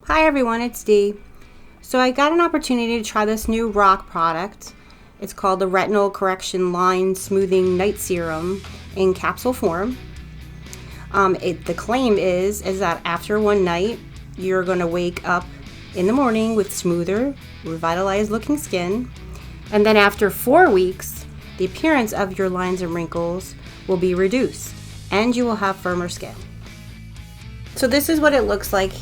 Hi everyone, it's Dee. So I got an opportunity to try this new RoC product. It's called the Retinol Correxion Line Smoothing Night Serum in capsule form. The claim is that after one night, you're going to wake up in the morning with smoother, revitalized looking skin. And then after 4 weeks, the appearance of your lines and wrinkles will be reduced and you will have firmer skin. So this is what it looks like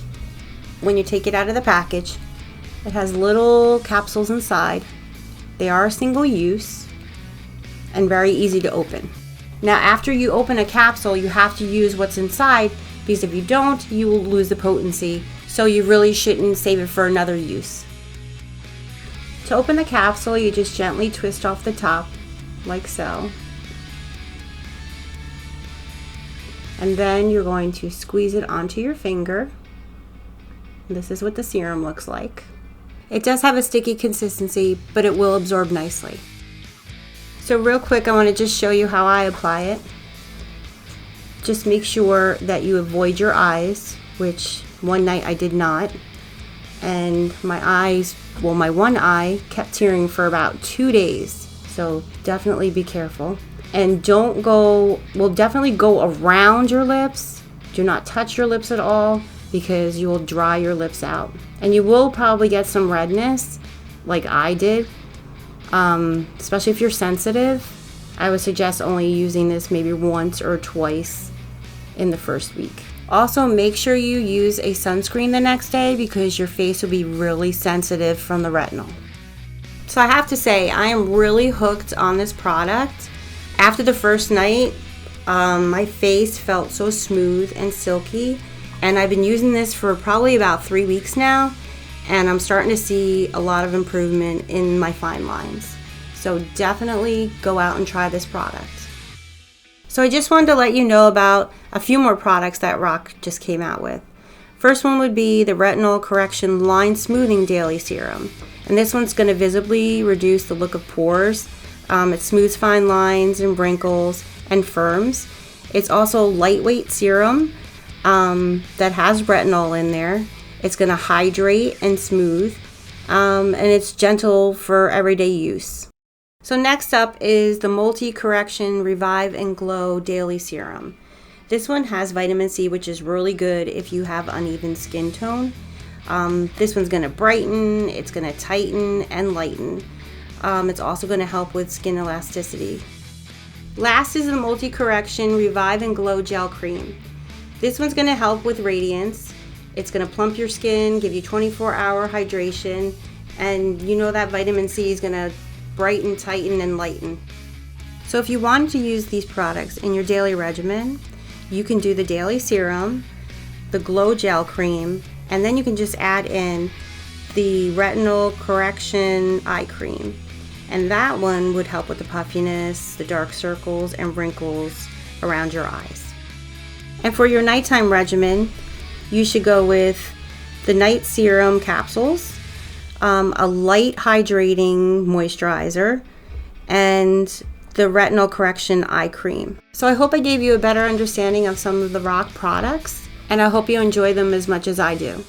when you take it out of the package. It has little capsules inside. They are single use and very easy to open. Now after you open a capsule, you have to use what's inside, because if you don't, you will lose the potency. So you really shouldn't save it for another use. To open the capsule, you just gently twist off the top like so. And then you're going to squeeze it onto your finger. This is what the serum looks like. It does have a sticky consistency, but it will absorb nicely. So real quick, I want to just show you how I apply it. Just make sure that you avoid your eyes, which one night I did not. And my one eye kept tearing for about 2 days. So definitely be careful. And definitely go around your lips. Do not touch your lips at all, because you will dry your lips out. And you will probably get some redness like I did, especially if you're sensitive. I would suggest only using this maybe once or twice in the first week. Also, make sure you use a sunscreen the next day, because your face will be really sensitive from the retinol. So I have to say, I am really hooked on this product. After the first night, my face felt so smooth and silky. And I've been using this for probably about 3 weeks now, and I'm starting to see a lot of improvement in my fine lines. So definitely go out and try this product. So I just wanted to let you know about a few more products that RoC just came out with. First one would be the Retinol Correxion Line Smoothing Daily Serum. And this one's going to visibly reduce the look of pores. It smooths fine lines and wrinkles and firms. It's also a lightweight serum that has retinol in there. It's going to hydrate and smooth, and it's gentle for everyday use. So next up is the Multi-Correction Revive and Glow Daily Serum. This one has vitamin C, which is really good if you have uneven skin tone. This one's going to brighten, it's going to tighten and lighten. It's also going to help with skin elasticity. Last is the Multi-Correction Revive and Glow Gel Cream. This one's going to help with radiance. It's going to plump your skin, give you 24-hour hydration, and you know that vitamin C is going to brighten, tighten, and lighten. So if you wanted to use these products in your daily regimen, you can do the daily serum, the glow gel cream, and then you can just add in the Retinol Correction eye cream. And that one would help with the puffiness, the dark circles, and wrinkles around your eyes. And for your nighttime regimen, you should go with the night serum capsules, a light hydrating moisturizer, and the Retinol Correction eye cream. So I hope I gave you a better understanding of some of the RoC products, and I hope you enjoy them as much as I do.